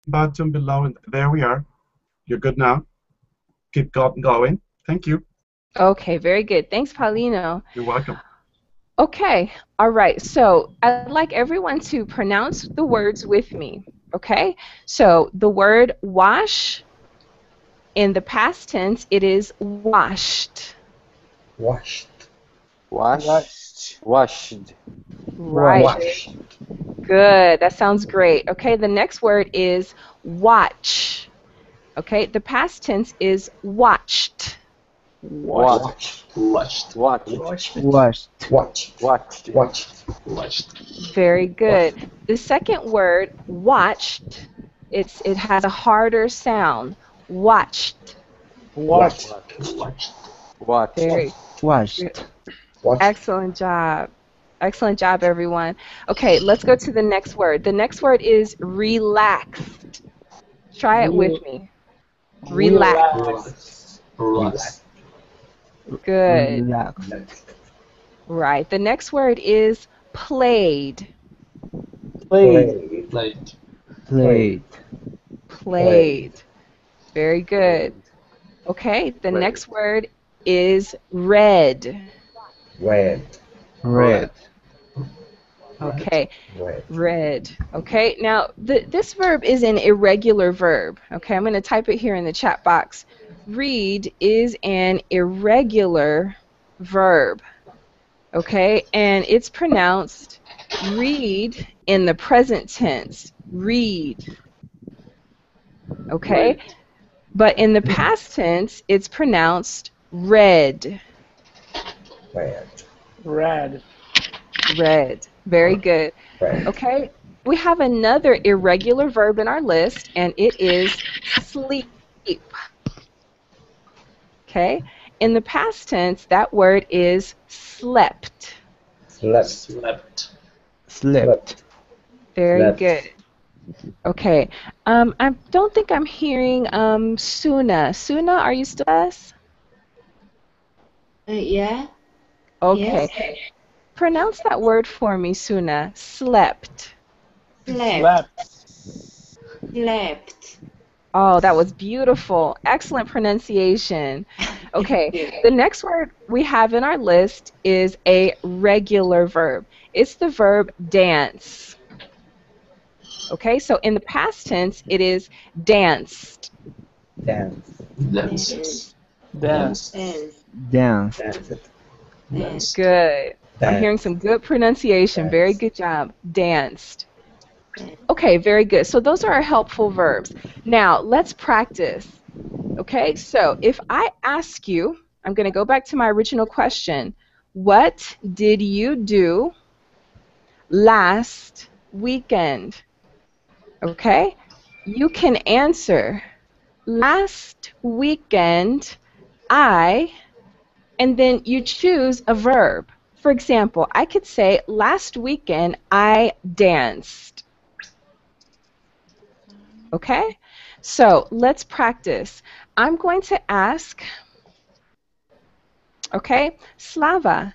button below, and there we are. You're good now. Keep going. Thank you. Okay, very good. Thanks, Paulino. You're welcome. Okay, all right. So I'd like everyone to pronounce the words with me. Okay, so the word wash, in the past tense, it is washed. Washed. Washed. Washed. Right, Wash. very Washed. good. That sounds great. Okay, the next word is watch. Okay, the past tense is watched. Watched. Watched. Washed. Watched. Watched. Washed. Watched. Watched. Watched. Washed. Very good. Watched. The second word, watched, it has a harder sound. Watched. Watched. Washed. Watched. Very Washed. Watched. excellent job. Excellent job, everyone. Okay, let's go to the next word. The next word is relaxed. Try it with me. Relax. Relax. Relax. Good. Relax. Next. Right. The next word is played. Played. Played. Played. Played. Played. Very good. Played. Okay, the Played. next word is read. Read. Red. Okay, Read. read. Okay, now this verb is an irregular verb. Okay, I'm going to type it here in the chat box. Read is an irregular verb. Okay, and it's pronounced read in the present tense. Read. Okay, Read. but in the past tense, it's pronounced read. Read. Red. Read. Very good. Read. Okay, we have another irregular verb in our list, and it is sleep. Okay, in the past tense, that word is slept. Slept. Slept. Slept. Very Slept. good. Okay, I don't think I'm hearing Suna. Suna, are you still with us? Yeah. Okay, Yes. pronounce that word for me, Suna. Slept. Slept. Slept. Slept. Oh, that was beautiful. Excellent pronunciation. Okay, the next word we have in our list is a regular verb. It's the verb dance. Okay, so in the past tense, it is danced. Dance. Danced. Dance. Dance. Danced. Danced. Danced. Good. I'm hearing Dance. some good pronunciation. Very Dance. good job. Danced. Dance. Okay, very good. So those are our helpful verbs. Now, let's practice. Okay, so if I ask you, I'm going to go back to my original question. What did you do last weekend? Okay, you can answer last weekend I, and then you choose a verb. For example, I could say last weekend I danced. Okay, so let's practice. I'm going to ask, okay, Slava,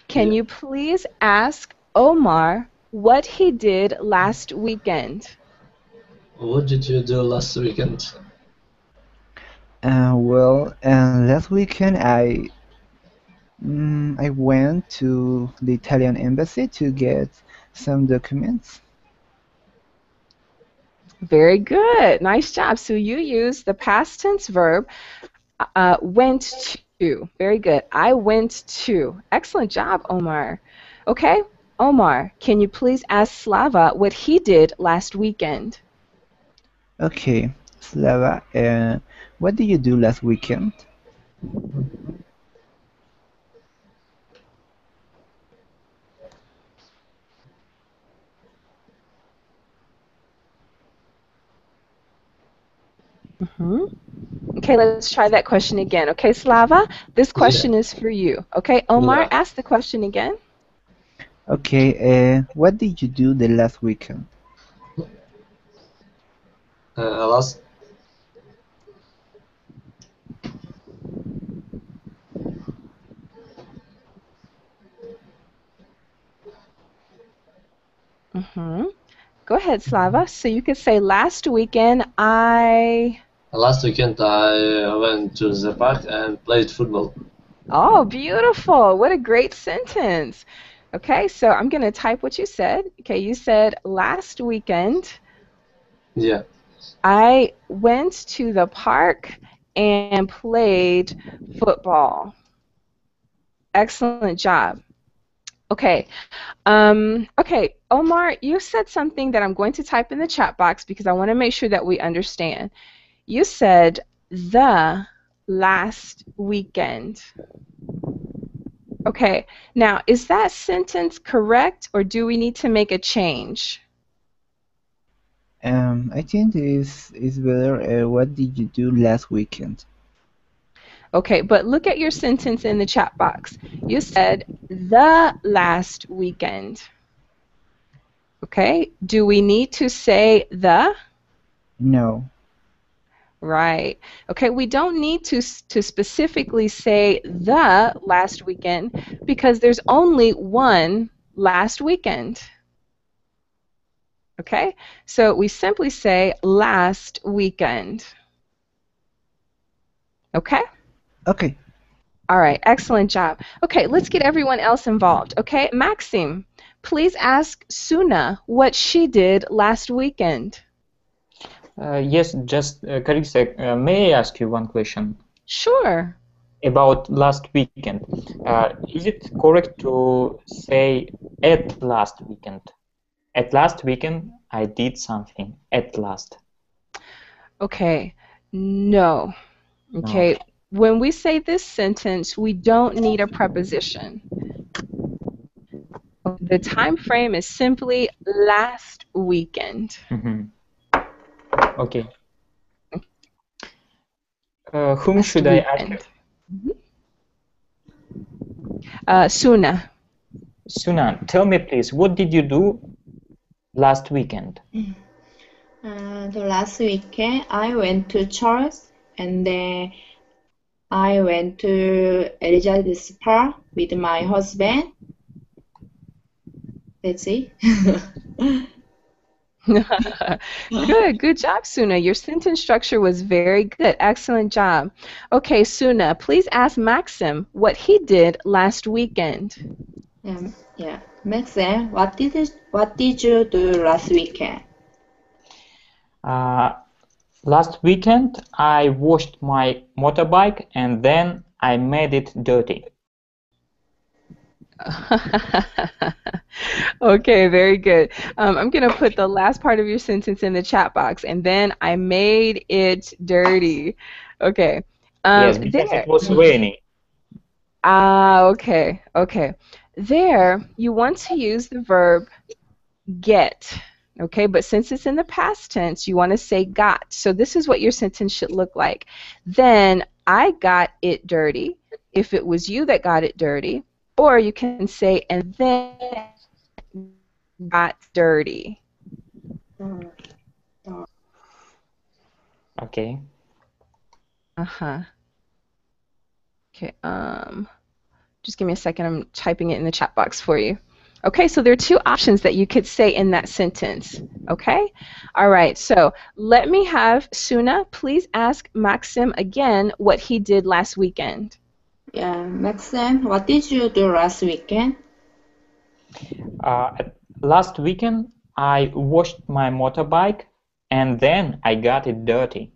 can Yeah. you please ask Omar what he did last weekend? What did you do last weekend? Last weekend I went to the Italian embassy to get some documents. Very good. Nice job. So you use the past tense verb went to. Very good. I went to. Excellent job, Omar. Okay, Omar, can you please ask Slava what he did last weekend? Okay, Slava, what did you do last weekend? hmm Okay, let's try that question again. Okay, Slava, this Yeah. question is for you. Okay, Omar, Yeah. ask the question again. Okay, what did you do the last weekend? Last. hmm Go ahead, Slava. So you could say last weekend Last weekend I went to the park and played football. Oh, beautiful. What a great sentence. Okay, so I'm going to type what you said. Okay, you said last weekend Yeah. I went to the park and played football. Excellent job. Okay. Okay, Omar, you said something that I'm going to type in the chat box because I want to make sure that we understand. You said the last weekend. Okay, now is that sentence correct or do we need to make a change? I think is better. What did you do last weekend? Okay, but look at your sentence in the chat box. You said the last weekend. Okay, do we need to say the? No. Right. Okay, we don't need to specifically say the last weekend because there's only one last weekend. Okay, so we simply say last weekend. Okay? Okay. All right, excellent job. Okay, let's get everyone else involved. Okay, Maxim, please ask Suna what she did last weekend. Yes, just Carissa, may I ask you one question Sure. about last weekend? Is it correct to say at last weekend? At last weekend, I did something. At last. Okay, no. Okay, when we say this sentence, we don't need a preposition. The time frame is simply last weekend. Mm-hmm. Okay. Whom should I ask? Suna. Suna, tell me please, what did you do last weekend? The last weekend I went to church and then I went to Elizabeth Park with my husband. That's it. Good job, Suna. Your sentence structure was very good. Excellent job. Okay, Suna, please ask Maxim what he did last weekend. Yeah. Maxim, what did you do last weekend? Last weekend I washed my motorbike and then I made it dirty. Okay, very good. I'm going to put the last part of your sentence in the chat box, and then I made it dirty. Okay. Yes, because it was raining. Okay, okay. There, you want to use the verb get, okay? But since it's in the past tense, you want to say got. So this is what your sentence should look like. Then, I got it dirty, if it was you that got it dirty. Or you can say, and then got dirty. Okay. Uh-huh. Okay, just give me a second. I'm typing it in the chat box for you. Okay, so there are two options that you could say in that sentence. Okay? All right, so let me have Suna please ask Maxim again what he did last weekend. Yeah, Maxim, what did you do last weekend? Last weekend, I washed my motorbike and then I got it dirty.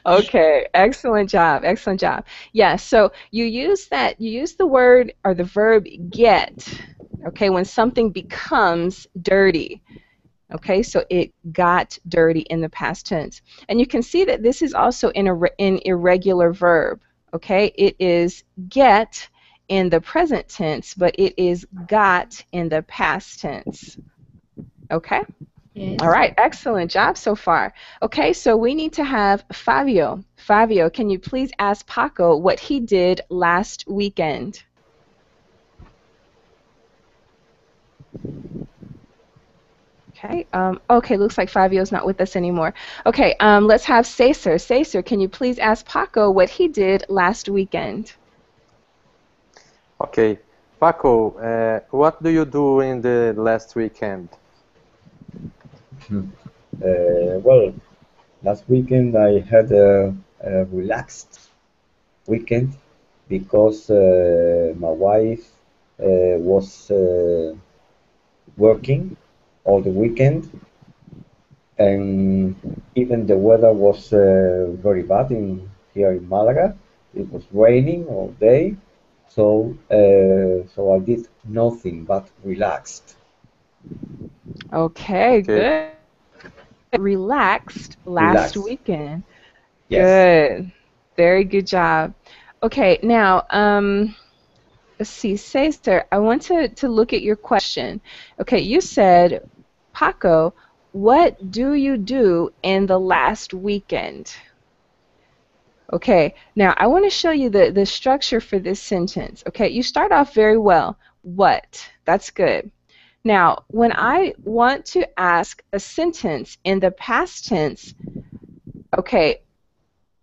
Okay, excellent job, excellent job. Yeah, so you use the word or the verb get, okay, when something becomes dirty. Okay, so it got dirty in the past tense. And you can see that this is also in irregular verb. Okay, it is get in the present tense, but it is got in the past tense. Okay? Yes. All right, excellent job so far. Okay, so we need to have Fabio. Fabio, can you please ask Paco what he did last weekend? Okay, okay, looks like Fabio's not with us anymore. Okay, let's have Cesar. Cesar, can you please ask Paco what he did last weekend? Okay. Paco, what do you do in the last weekend? Well, last weekend I had a relaxed weekend because my wife was working all the weekend, and even the weather was very bad in here in Malaga. It was raining all day, so I did nothing but relaxed. Okay, Okay. good. Relaxed last Relaxed. weekend. Yes. Good. Very good job. Okay, now, let's see, Cesar, I want to look at your question. Okay, you said, Paco, what do you do in the last weekend? Okay, now I want to show you the structure for this sentence. Okay, you start off very well. What? That's good. Now, when I want to ask a sentence in the past tense, okay,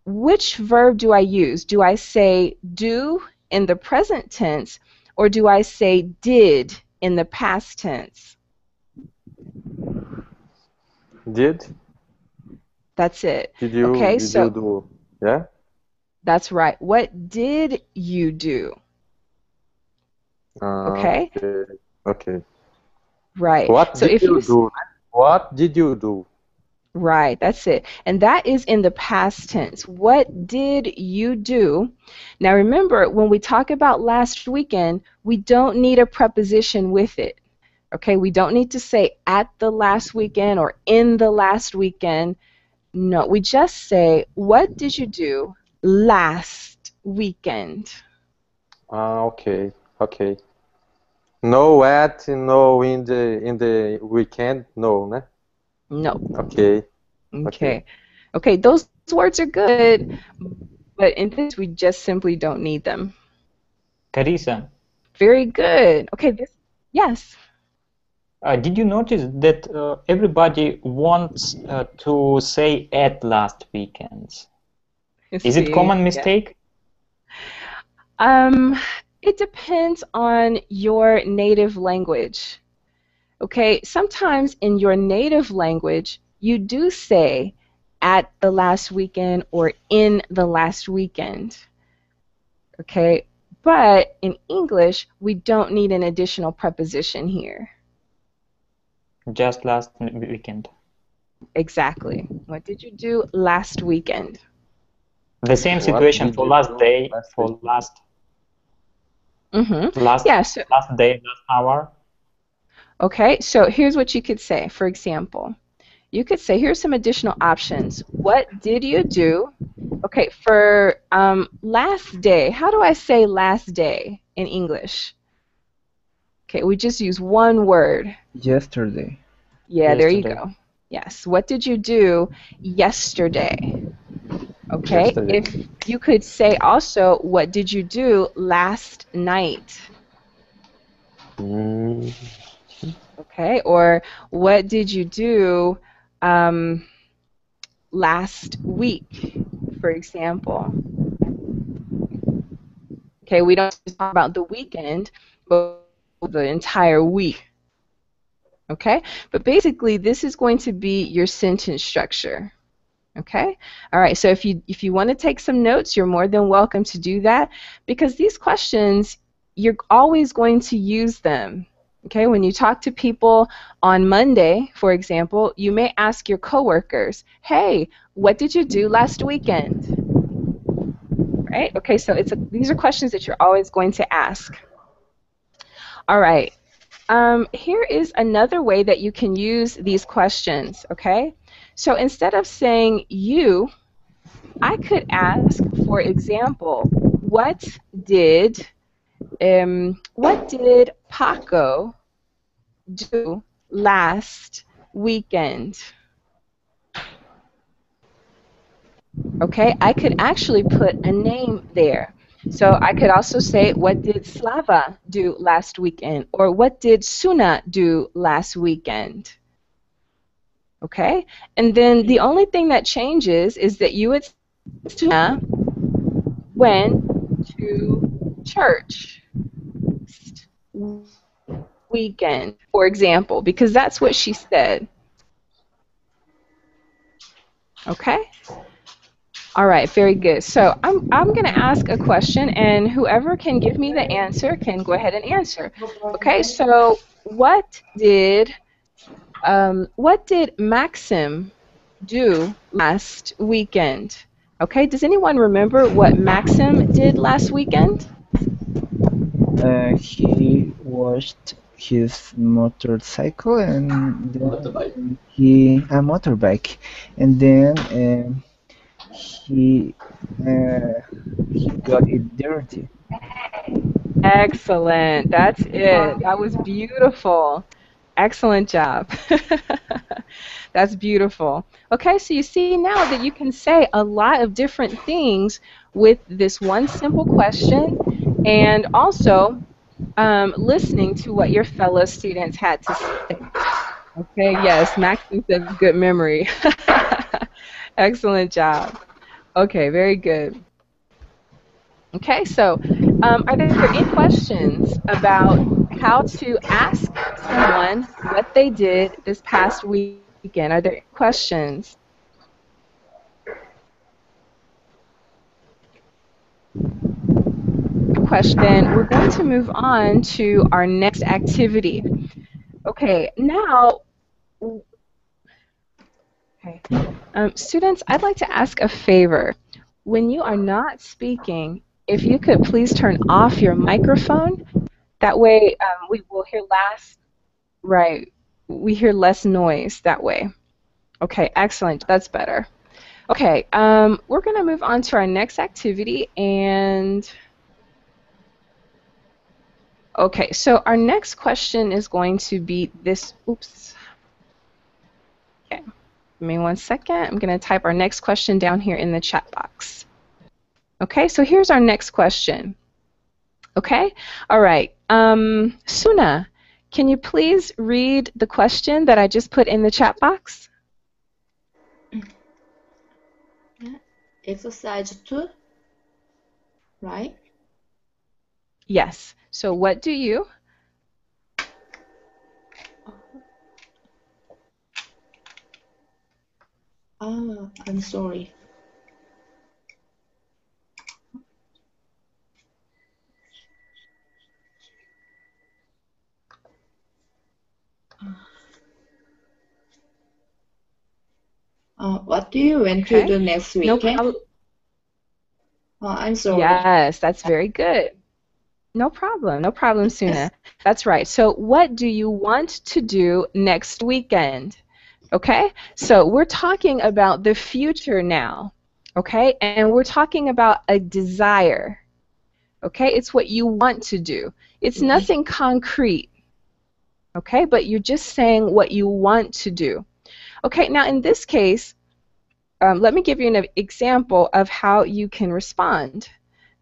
which verb do I use? Do I say do in the present tense, or do I say did in the past tense? Did? That's it. Did you Okay, did you so do? Yeah? that's right. What did you do? Okay, Okay. Okay. right. What So did if you you do? What did you do? right, that's it. And that is in the past tense. What did you do? Now remember, when we talk about last weekend, we don't need a preposition with it. Okay, we don't need to say at the last weekend or in the last weekend. No, we just say, what did you do last weekend? Okay. Okay. No at, no in the weekend, no, né? No. Okay. Okay. Okay. Okay, those words are good, but in this we just simply don't need them. Carissa, Very good. Okay, yes. did you notice that everybody wants to say at last weekends? Is it See, common yeah. mistake? It depends on your native language. Okay, sometimes in your native language, you do say at the last weekend or in the last weekend. Okay, but in English, we don't need an additional preposition here. Just last weekend. Exactly. What did you do last weekend? The same What situation did for you last do day, last for week? last Mm-hmm. Yeah, so, last day, last hour. okay, so here's what you could say. For example, you could say, here's some additional options. What did you do? Okay, for last day, how do I say last day in English? Okay, we just use one word. Yesterday. Yeah, there you Yesterday. go. Yes, what did you do yesterday? Okay, Yesterday. if you could say also, what did you do last night? Mm, Okay, or what did you do last week, for example? Okay, we don't just talk about the weekend, but the entire week. Okay, but basically this is going to be your sentence structure. Okay, all right, so if you want to take some notes, you're more than welcome to do that, because these questions, you're always going to use them. Okay, when you talk to people on Monday, for example, you may ask your coworkers, hey, what did you do last weekend? Right? Okay, so these are questions that you're always going to ask. All right, here is another way that you can use these questions, okay? So instead of saying you, I could ask, for example, what did Paco do last weekend? Okay, I could actually put a name there. So I could also say, what did Slava do last weekend? Or what did Suna do last weekend? Okay, and then the only thing that changes is that you would say Suna went to church weekend, for example, because that's what she said. Okay? All right, very good. So I'm going to ask a question, and whoever can give me the answer can go ahead and answer. Okay, so what did Maxim do last weekend? Okay, does anyone remember what Maxim did last weekend? He washed his motorcycle and then Motorbike. a motorbike, and then he got it dirty. Excellent. That's it. That was beautiful. Excellent job. That's beautiful. Okay, so you see now that you can say a lot of different things with this one simple question, and also listening to what your fellow students had to say. Okay, yes, Maxim says good memory. Excellent job. Okay, very good. Okay, so are there any questions about how to ask someone what they did this past weekend? Are there any questions? Question. We're going to move on to our next activity. Okay, now, students, I'd like to ask a favor. When you are not speaking, if you could please turn off your microphone, that way we will hear we hear less noise that way. Okay, excellent, that's better. Okay, we're going to move on to our next activity, and okay, so our next question is going to be this, oops. Okay, give me 1 second. I'm going to type our next question down here in the chat box. Okay, so here's our next question. Okay, all right. Suna, can you please read the question that I just put in the chat box? Exercise 2, right? Yes. So what do you? Ah, I'm sorry. What do you want to do next No weekend? problem. I'm sorry. Yes, that's very good. No problem. No problem, Suna. That's right. So what do you want to do next weekend? Okay? So we're talking about the future now. Okay? And we're talking about a desire. Okay? It's what you want to do. It's nothing concrete. Okay? But you're just saying what you want to do. Okay, now in this case, let me give you an example of how you can respond.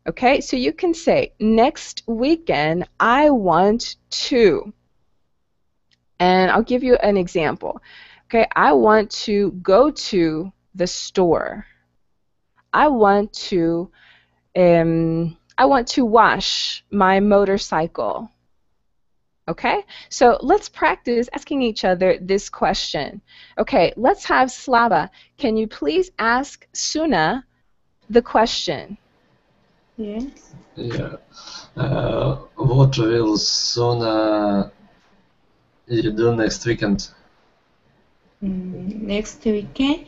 Okay, so you can say, next weekend, I want to. And I'll give you an example. Okay, I want to go to the store. I want to wash my motorcycle. Okay, so let's practice asking each other this question. Okay, let's have Slava. Can you please ask Suna the question? Yes. Yeah. What will Suna you do next weekend? Next weekend,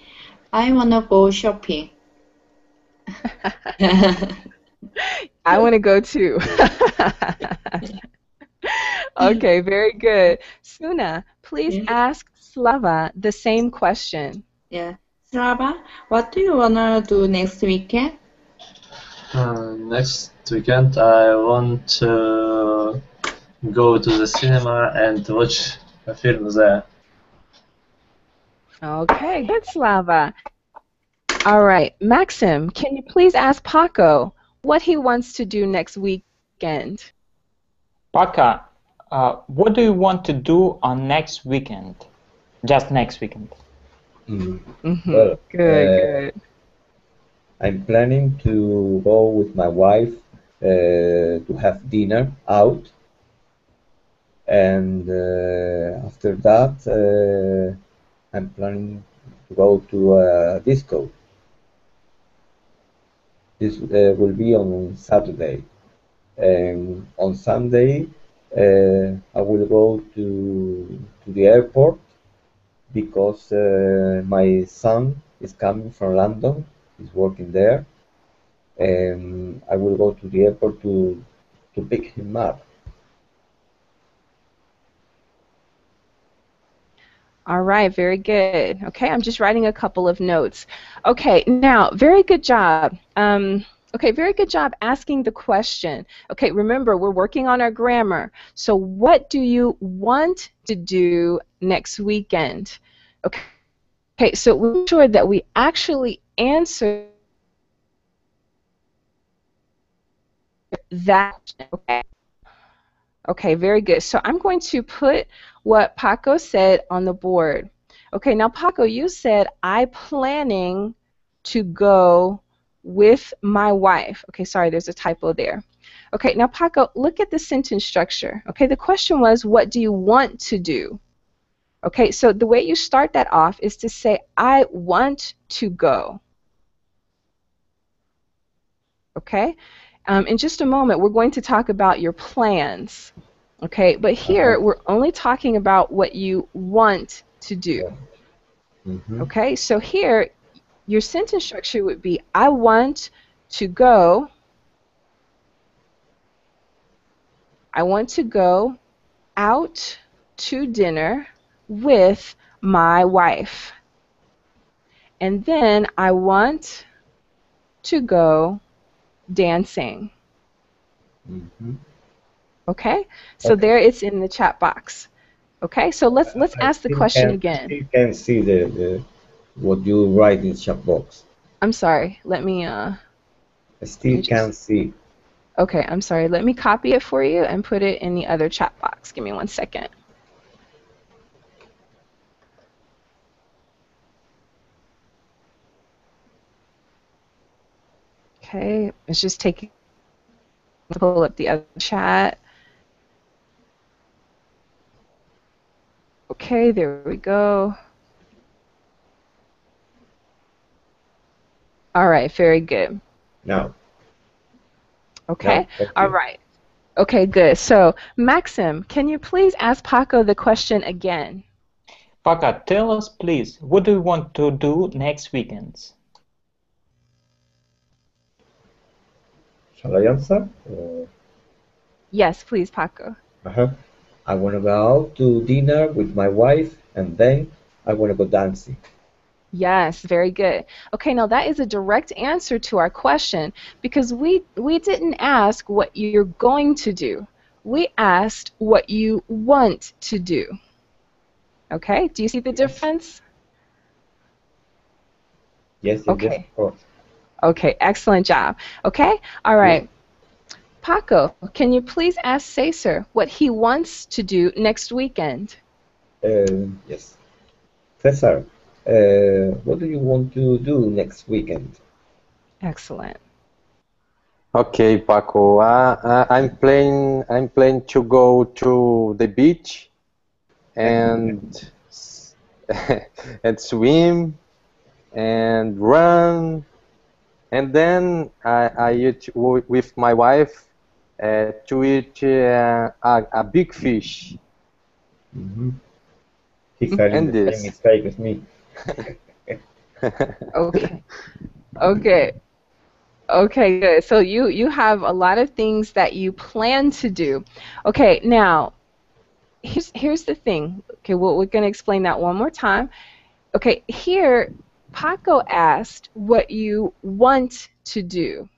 I wanna go shopping. I want to go too. Okay, very good. Suna, please ask Slava the same question. Yeah. Slava, what do you wanna do next weekend? Next weekend I want to go to the cinema and watch a film there. Okay, good, Slava. All right, Maxim, can you please ask Paco what he wants to do next weekend? Paco, what do you want to do on next weekend? Just next weekend. Well, good. I'm planning to go with my wife to have dinner out, and after that, I'm planning to go to a disco. This will be on Saturday. And on Sunday, I will go to the airport because my son is coming from London. He's working there, and I will go to the airport to pick him up. All right, very good. Okay, I'm just writing a couple of notes. Okay, now, very good job. Okay, very good job asking the question. Okay, remember, we're working on our grammar. So what do you want to do next weekend? Okay, so we're sure that we actually answer that. Okay, very good. So I'm going to put what Paco said on the board. Okay, now Paco, you said, I'm planning to go with my wife. Okay, sorry, there's a typo there. Okay, now Paco, look at the sentence structure. Okay, the question was, what do you want to do? Okay, so the way you start that off is to say, I want to go. Okay? In just a moment, we're going to talk about your plans. Okay, but here we're only talking about what you want to do. Okay, so here your sentence structure would be, I want to go. I want to go out to dinner with my wife. And then I want to go dancing. Okay, so there it's in the chat box. Okay, so let's ask the question again. You can see the what you write in chat box. I'm sorry. Let me. I still can't see. Okay, I'm sorry. Let me copy it for you and put it in the other chat box. Give me 1 second. Okay, it's just taking. Pull up the other chat. Okay, there we go. All right, very good. Now. Okay, all right. Okay, good. So, Maxim, can you please ask Paco the question again? Paco, tell us, please, what do you want to do next weekend? Shall I answer? Yes, please, Paco. I want to go out to dinner with my wife, and then I want to go dancing. Yes, very good. Okay, now that is a direct answer to our question because we didn't ask what you're going to do. We asked what you want to do. Okay, do you see the difference? Yes, okay. Of course. Okay, excellent job. Okay, all right. Paco, can you please ask Cesar what he wants to do next weekend? Yes. Cesar, what do you want to do next weekend? Excellent. Okay, Paco. I'm planning to go to the beach and and swim and run, and then I eat with my wife to eat a big fish. He's having the same mistake as me. Okay. Okay. Okay, good. So you have a lot of things that you plan to do. Okay, now here's the thing. Okay, we're going to explain that one more time. Okay, here Paco asked what you want to do,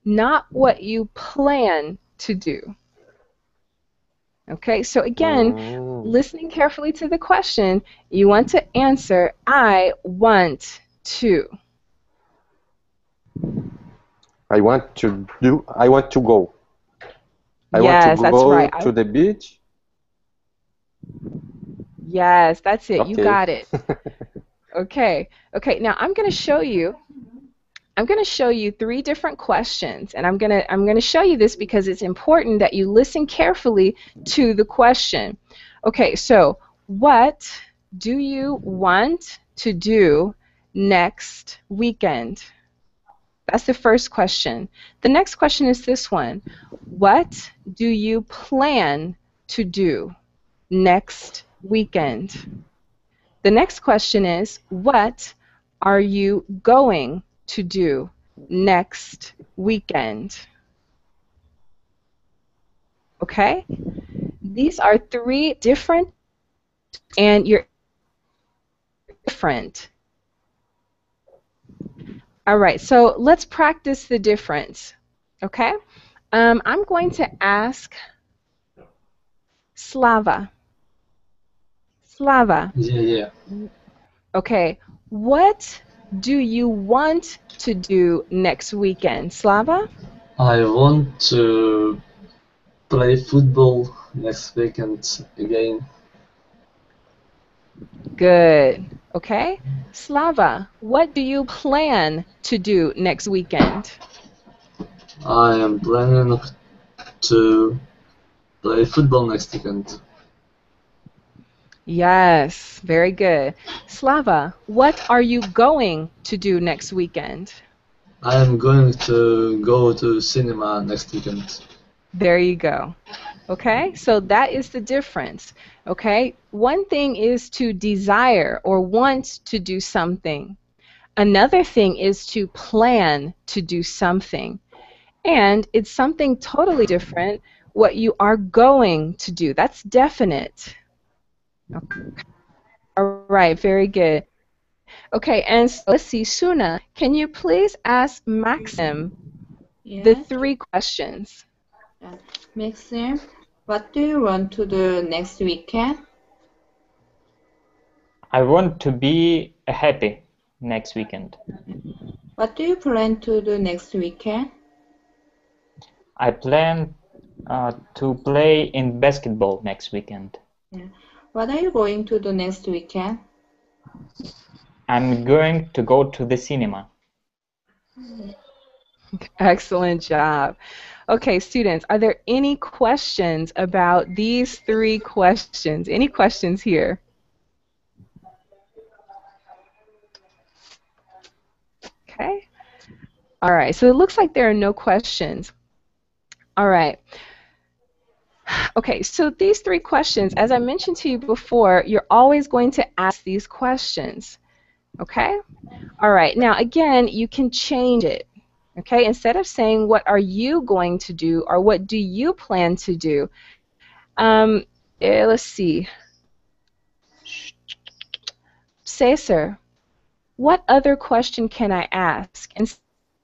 not what you plan to do. Okay, so again, listening carefully to the question, you want to answer, I want to. I want to go. I want to go right. to the beach. Yes, that's it. Okay. You got it. Okay. Okay, now I'm going to show you 3 different questions, and I'm going to show you this because it's important that you listen carefully to the question. Okay, so what do you want to do next weekend? That's the first question. The next question is this one. What do you plan to do next weekend? The next question is, what are you going to do next weekend? Okay? These are three different, and you're different. All right, so let's practice the difference. Okay? I'm going to ask Slava. Slava. Yeah. Okay, what do you want to do next weekend, Slava? I want to play football next weekend again. Good. Okay. Slava, what do you plan to do next weekend? I am planning to play football next weekend. Yes, very good. Slava, what are you going to do next weekend? I am going to go to cinema next weekend. There you go. Okay, so that is the difference. Okay, one thing is to desire or want to do something. Another thing is to plan to do something. And it's something totally different what you are going to do. That's definite. Okay. All right, very good. Okay, and so let's see, Suna, can you please ask Maxim the Yes. 3 questions? Maxim, what do you want to do next weekend? I want to be happy next weekend. What do you plan to do next weekend? I plan to play in basketball next weekend. What are you going to do next weekend? I'm going to go to the cinema. Excellent job. Okay, students, are there any questions about these 3 questions? Any questions here? Okay. All right, so it looks like there are no questions. All right. Okay, so these 3 questions, as I mentioned to you before, you're always going to ask these questions. Okay? All right, now again, you can change it. Okay, instead of saying what are you going to do or what do you plan to do, let's see. Cesar, what other question can I ask? Instead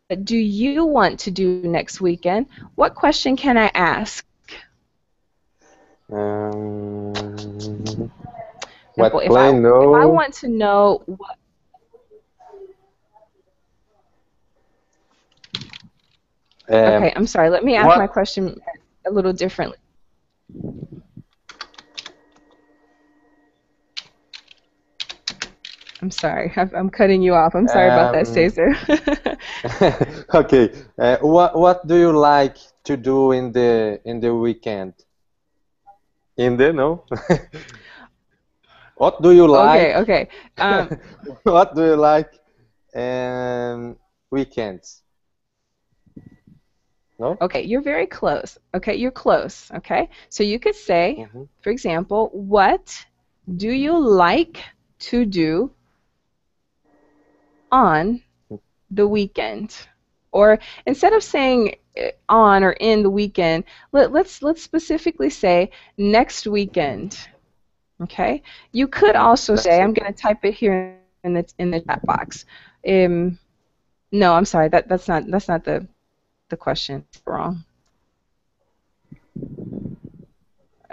of do you want to do next weekend, what question can I ask? What If play? I No. want to know what. Okay, I'm sorry. Let me ask my question a little differently. I'm sorry. I'm cutting you off. I'm sorry about that, Cesar. Okay. What do you like to do in the weekend? No? What do you like? Okay. What do you like weekends? No? Okay, you're very close. Okay, you're close. Okay, so you could say, for example, what do you like to do on the weekend? Or instead of saying on or in the weekend, let's specifically say next weekend. Okay, you could also say, I'm going to type it here in the chat box. No, I'm sorry. That's not the question. Wrong.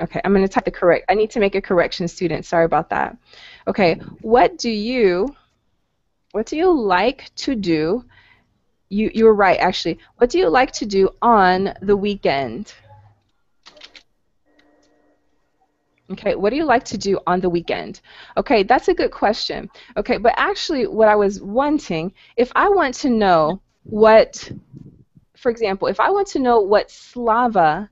Okay, I'm going to type the correct. I need to make a correction, students. Sorry about that. Okay, what do you like to do? You were right, actually. What do you like to do on the weekend? Okay, what do you like to do on the weekend? Okay, that's a good question. Okay, but actually what I was wanting, if I want to know what, for example, if I want to know what Slava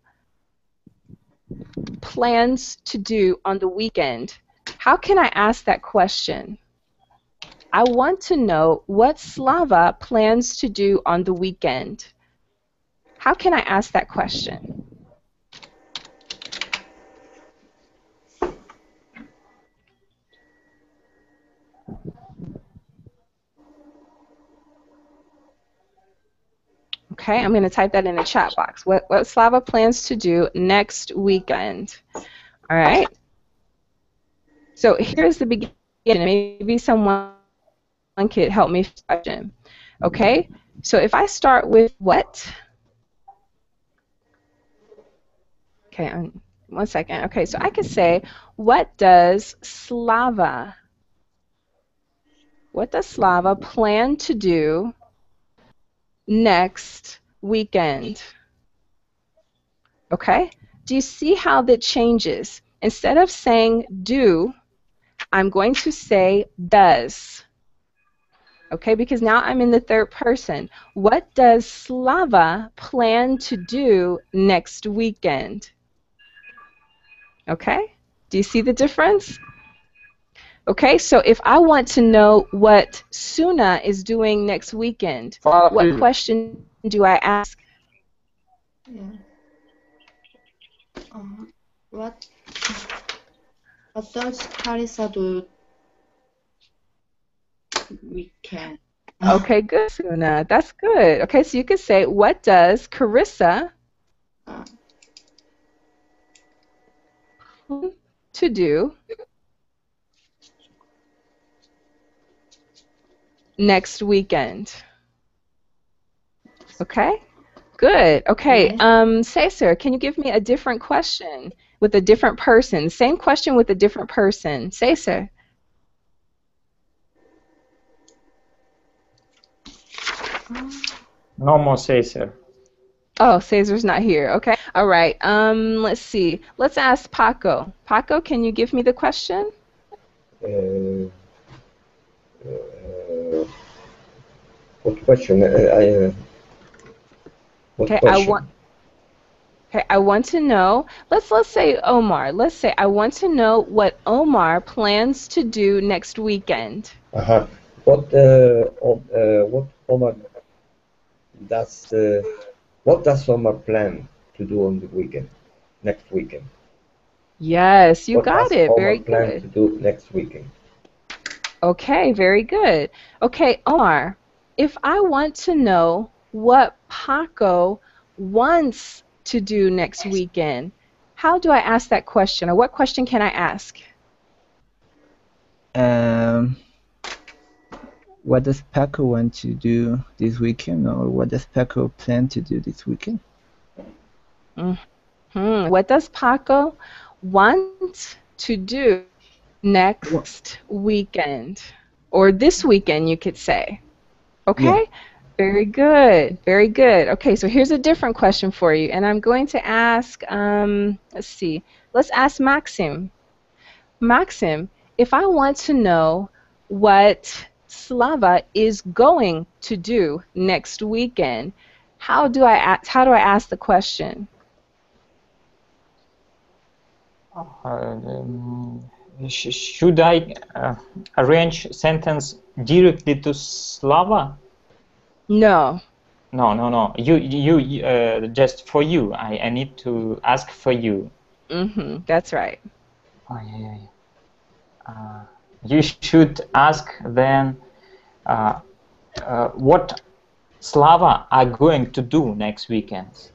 plans to do on the weekend, how can I ask that question? I want to know what Slava plans to do on the weekend. How can I ask that question? Okay, I'm going to type that in the chat box. What Slava plans to do next weekend. All right. So here's the beginning. Maybe someone could help me question. Okay, so if I start with what? Okay, 1 second. Okay, so I could say, what does Slava plan to do next weekend? Okay, do you see how that changes? Instead of saying do, I'm going to say does. Okay, because now I'm in the third person. What does Slava plan to do next weekend? Okay, do you see the difference? Okay, so if I want to know what Suna is doing next weekend, what question do I ask? Yeah. What does Carissa do weekend? Okay, good, Suna. That's good. Okay, so you could say, what does Carissa to do next weekend? Okay, good. Okay, Cesar, can you give me a different question with a different person? Same question with a different person. Cesar. No more Cesar. Oh, Cesar's not here. Okay. All right. Let's see. Let's ask Paco. Paco, can you give me the question? What question? What Okay, question? I want to know. Let's say Omar. Let's say I want to know what Omar plans to do next weekend. What Omar does? What does Omar plan to do on the weekend? Next weekend. Yes, you What got does it. Omar Very plan good. to do next weekend? Okay, very good. Okay, Omar, if I want to know what Paco wants to do next weekend, how do I ask that question, or what question can I ask? What does Paco want to do this weekend, or what does Paco plan to do this weekend? What does Paco want to do next weekend? Or this weekend, you could say. Okay? Yeah. Very good. Very good. Okay, so here's a different question for you. And I'm going to ask, let's see. Let's ask Maxim. Maxim, if I want to know what Slava is going to do next weekend, how do I ask the question? Should I arrange sentence directly to Slava? No. No. You just for you. I need to ask for you. That's right. Oh, yeah. You should ask then what Slava are going to do next weekend.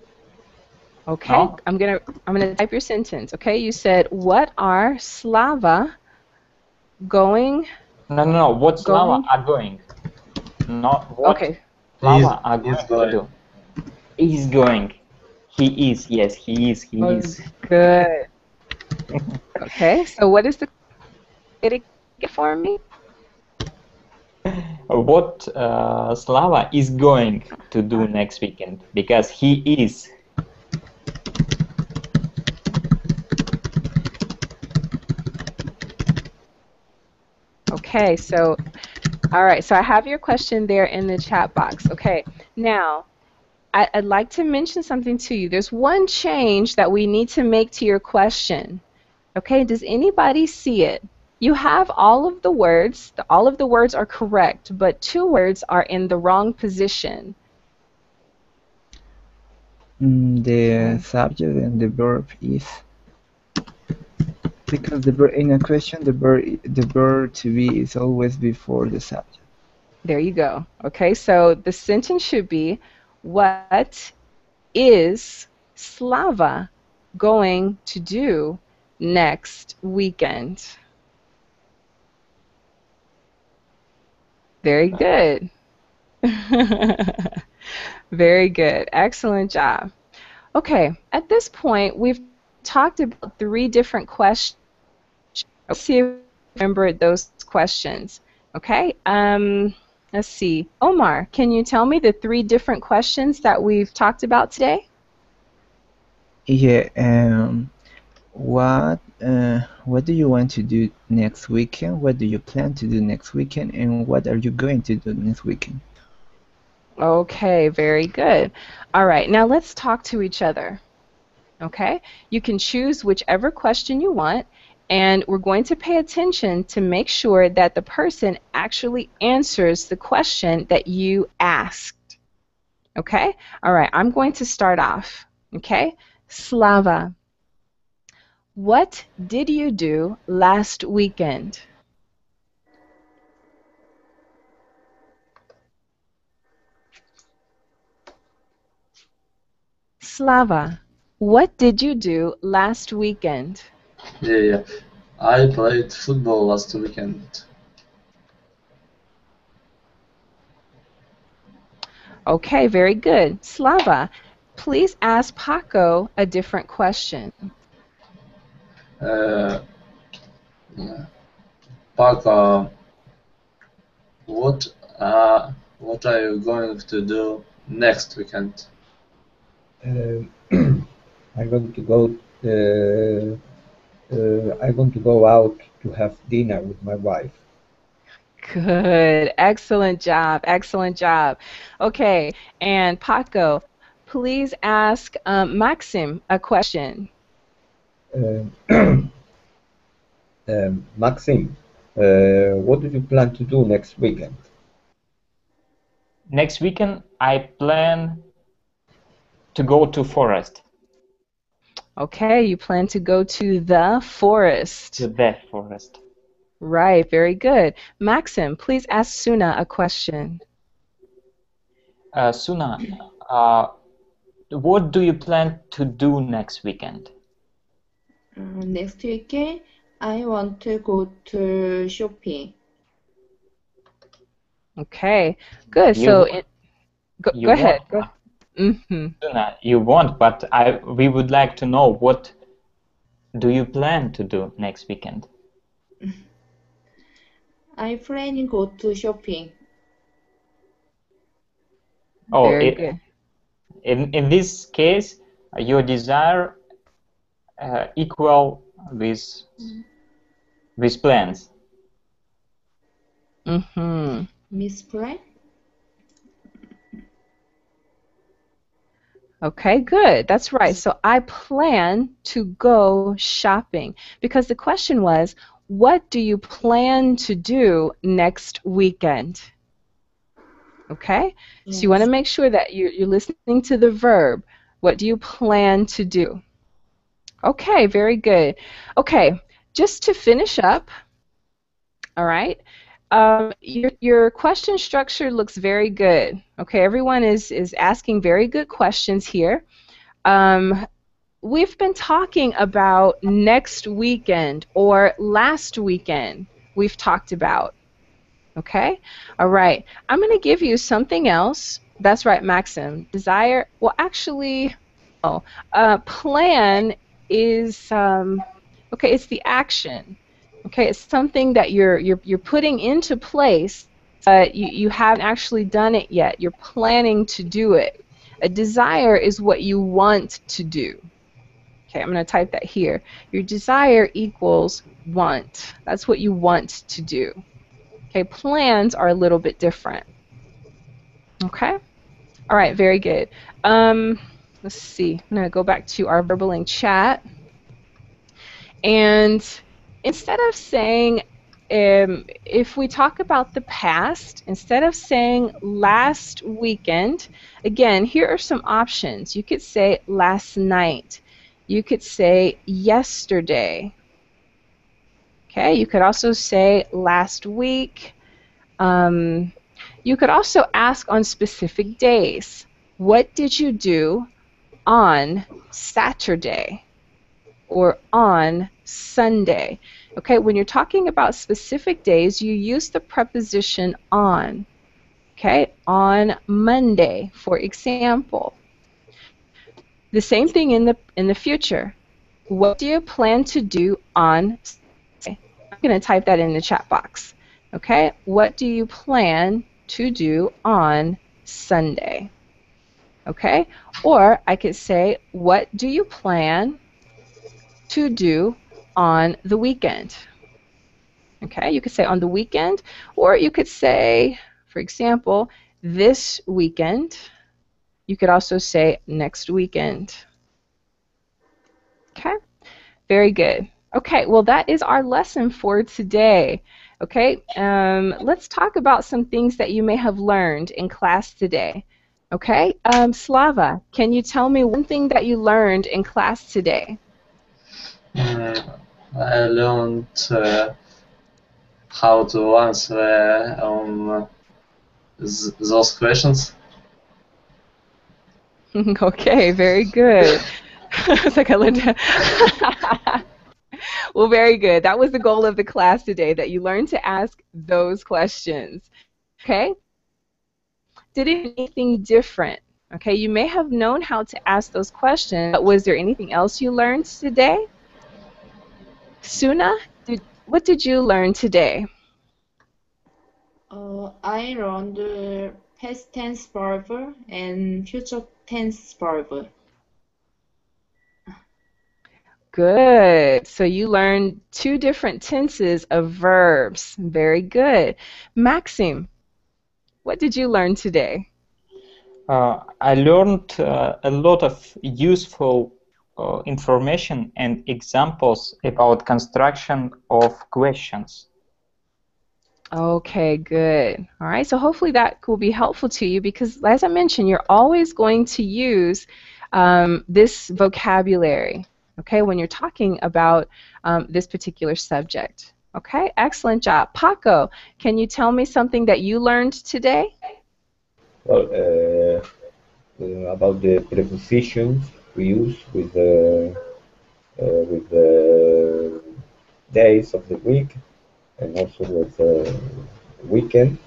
Okay, No? I'm gonna type your sentence. Okay, you said, what are Slava going? No. What Slava are going? Not what Slava are going to do. He's going. He is. Yes, he is. He is. Good. Okay, so what is the get for me? What Slava is going to do next weekend, because he is. Okay, so all right, so I have your question there in the chat box. Okay, now I'd like to mention something to you. There's one change that we need to make to your question. Okay, does anybody see it? You have all of the words. All of the words are correct, but 2 words are in the wrong position. The subject and the verb is, because in a question the verb to be is always before the subject. There you go. Okay, so the sentence should be, what is Slava going to do next weekend? Very good. Very good. Excellent job. Okay, at this point, we've talked about 3 different questions. Let's see if you remember those questions. Okay, let's see. Omar, can you tell me the 3 different questions that we've talked about today? Yeah. What do you want to do next weekend? What do you plan to do next weekend? And what are you going to do next weekend? Okay, very good. All right, now let's talk to each other. Okay, you can choose whichever question you want, and we're going to pay attention to make sure that the person actually answers the question that you asked. Okay, all right, I'm going to start off. Okay, Slava, what did you do last weekend? Slava, what did you do last weekend? Yeah. I played football last weekend. Okay, very good. Slava, please ask Paco a different question. Paco, what are you going to do next weekend? I'm going to go. I'm going to go out to have dinner with my wife. Good. Excellent job. Excellent job. Okay, and Paco, please ask Maxim a question. Maxim, what do you plan to do next weekend? Next weekend, I plan to go to forest. Okay, you plan to go to the forest. To the forest. Right, very good. Maxim, please ask Suna a question. Suna, what do you plan to do next weekend? Next weekend, I want to go to shopping. Okay, good. So, go ahead. Suna, you won't, but we would like to know, what do you plan to do next weekend? I plan to go to shopping. Oh, very good. In this case, your desire equal with plans. Miss Plan? Okay, good. That's right. So I plan to go shopping, because the question was, what do you plan to do next weekend? Okay? Yes. So you want to make sure that you're listening to the verb. What do you plan to do? Okay, very good. Okay, just to finish up, all right, your question structure looks very good. Okay, everyone is asking very good questions here. We've been talking about next weekend or last weekend we've talked about. Okay? All right. I'm going to give you something else. That's right, Maxim. Desire, well, actually, plan is, okay, it's the action. Okay, it's something that you're putting into place, but you haven't actually done it yet. You're planning to do it. A desire is what you want to do. Okay, I'm going to type that here. Your desire equals want. That's what you want to do. Okay, plans are a little bit different. Okay? All right, very good. Let's see. I'm going to go back to our Verbaling chat. And instead of saying if we talk about the past, instead of saying last weekend, again, here are some options. You could say last night. You could say yesterday. Okay, you could also say last week. You could also ask on specific days. What did you do on Saturday or on Sunday? Okay, when you're talking about specific days, you use the preposition on. Okay, on Monday, for example. The same thing in the future. What do you plan to do on Sunday? I'm going to type that in the chat box. Okay, what do you plan to do on Sunday? Okay, or I could say, what do you plan to do on the weekend? Okay, you could say on the weekend, or you could say, for example, this weekend. You could also say next weekend. Okay, very good. Okay, well, that is our lesson for today. Okay, let's talk about some things that you may have learned in class today. Okay, Slava, can you tell me one thing that you learned in class today? I learned how to answer those questions. Okay, very good. It's like I learned. Well, very good. That was the goal of the class today, that you learn to ask those questions. Okay? Did anything different? Okay, you may have known how to ask those questions, but was there anything else you learned today? Suna, what did you learn today? I learned past tense verb and future tense verb. Good. So you learned 2 different tenses of verbs. Very good. Maxim, what did you learn today? I learned a lot of useful information and examples about construction of questions. Okay, good. All right, so hopefully that will be helpful to you, because as I mentioned, you're always going to use this vocabulary, okay, when you're talking about this particular subject. Okay, excellent job. Paco, can you tell me something that you learned today? Well, about the prepositions we use with the days of the week, and also with weekend,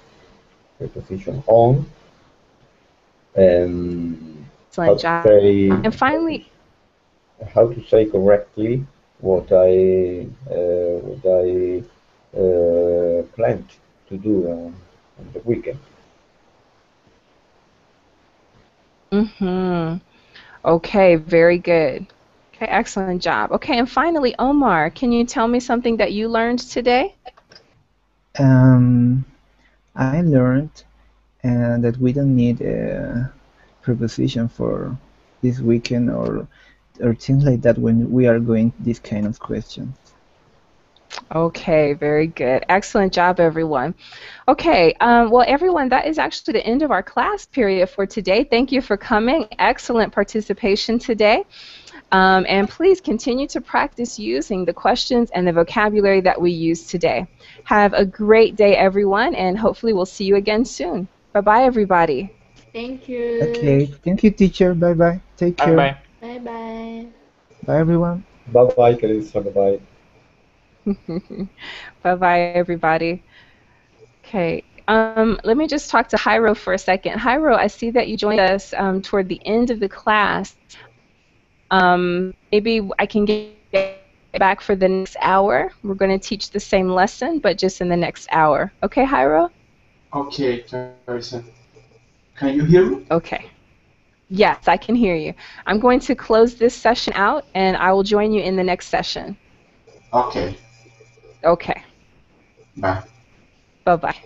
preposition on, and how Excellent to job. say And finally, correctly what I planned to do on the weekend. okay, very good. Okay, excellent job. Okay, and finally, Omar, can you tell me something that you learned today? I learned that we don't need a preposition for this weekend or things like that when we are going these kind of questions. Okay, very good. Excellent job, everyone. Okay, well, everyone, that is actually the end of our class period for today. Thank you for coming. Excellent participation today. And please continue to practice using the questions and the vocabulary that we used today. Have a great day, everyone, and hopefully we'll see you again soon. Bye-bye, everybody. Thank you. Okay, thank you, teacher. Bye bye. Take care. Bye-bye. Bye bye. Bye, everyone. Bye bye, Carissa. Bye bye. Bye-bye, everybody. Okay, let me just talk to Jairo for a second. Jairo, I see that you joined us toward the end of the class. Maybe I can get back for the next hour. We're going to teach the same lesson, but just in the next hour. Okay, Jairo? Okay, Carissa. Can you hear me? Okay. Yes, I can hear you. I'm going to close this session out, and I will join you in the next session. Okay. Okay. Bye. Bye-bye.